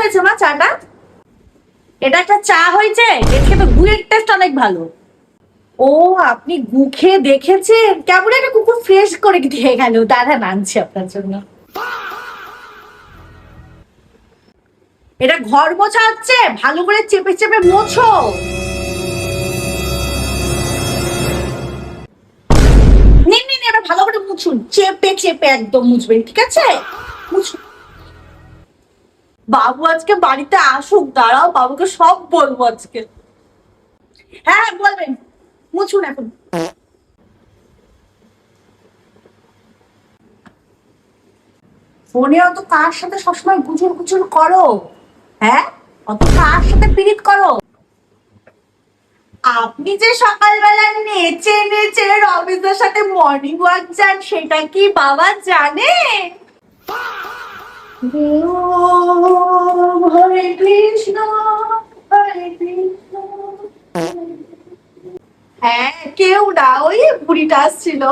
হয়েছে মা চাটা? এটা একটা চা হয়েছে? দেখে তো গুড়ের টেস্ট অনেক ভালো। ও, আপনি গু খেয়ে দেখেছেন? কেমন একটা কুকুর ফ্রেশ করে দিয়ে গেল, দাঁড়ান আনছি আপনার জন্য। এটা ঘর মোছা হচ্ছে, ভালো করে চেপে চেপে মোছো। নিন নিন, এটা ভালো করে মুছুন, চেপে চেপে একদম মুছবেন, ঠিক আছে? মুছুন। বাবু আজকে বাড়িতে আসুক, দাঁড়াও, বাবুকে সব বলবো আজকে। হ্যাঁ হ্যাঁ, বলবেন। মুছুন এখন। ফোনে অত কার সাথে সবসময় গুজর গুজর করো? হ্যাঁ, অত কার সাথে পীড়িত করো? আপনি যে সকালবেলা নেচে নেচে রবিদের সাথে মর্নিং ওয়াক যান, সেটা কি বাবা জানে? হরে কৃষ্ণ, হরে কৃষ্ণ। হ্যাঁ, কেউ না, ওই বুড়িটা আসছিল।